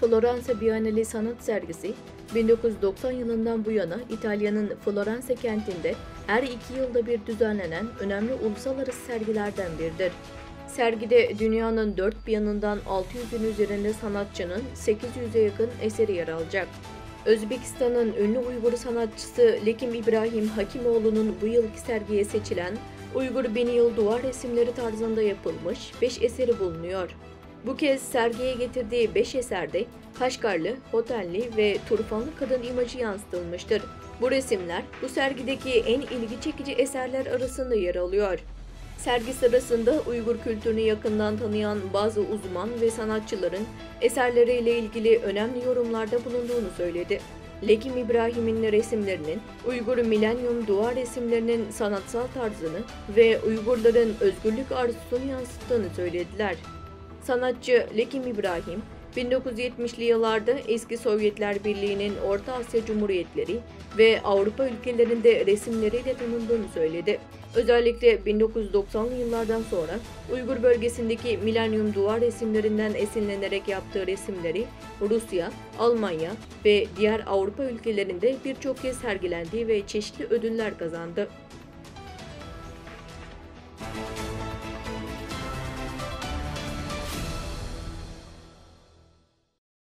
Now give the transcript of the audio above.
Floransa Bienali sanat sergisi, 1990 yılından bu yana İtalya'nın Floransa kentinde her 2 yılda bir düzenlenen önemli uluslararası sergilerden biridir. Sergide dünyanın dört bir yanından 600'ün üzerinde sanatçının 800'e yakın eseri yer alacak. Özbekistan'ın ünlü Uygur sanatçısı Lekim İbrahim Hakimoğlu'nun bu yılki sergiye seçilen Uygur Bin Yıl duvar resimleri tarzında yapılmış 5 eseri bulunuyor. Bu kez sergiye getirdiği 5 eserde Kaşgarlı, Hotelli ve Turfanlı kadın imajı yansıtılmıştır. Bu resimler bu sergideki en ilgi çekici eserler arasında yer alıyor. Sergi sırasında Uygur kültürünü yakından tanıyan bazı uzman ve sanatçıların eserleriyle ilgili önemli yorumlarda bulunduğunu söyledi. Lekim İbrahim'in resimlerinin Uygur Milenyum duvar resimlerinin sanatsal tarzını ve Uygurların özgürlük arzusunu yansıttığını söylediler. Sanatçı Lekim İbrahim, 1970'li yıllarda eski Sovyetler Birliği'nin Orta Asya Cumhuriyetleri ve Avrupa ülkelerinde resimleriyle tanındığını söyledi. Özellikle 1990'lı yıllardan sonra Uygur bölgesindeki milenyum duvar resimlerinden esinlenerek yaptığı resimleri Rusya, Almanya ve diğer Avrupa ülkelerinde birçok kez sergilendi ve çeşitli ödüller kazandı.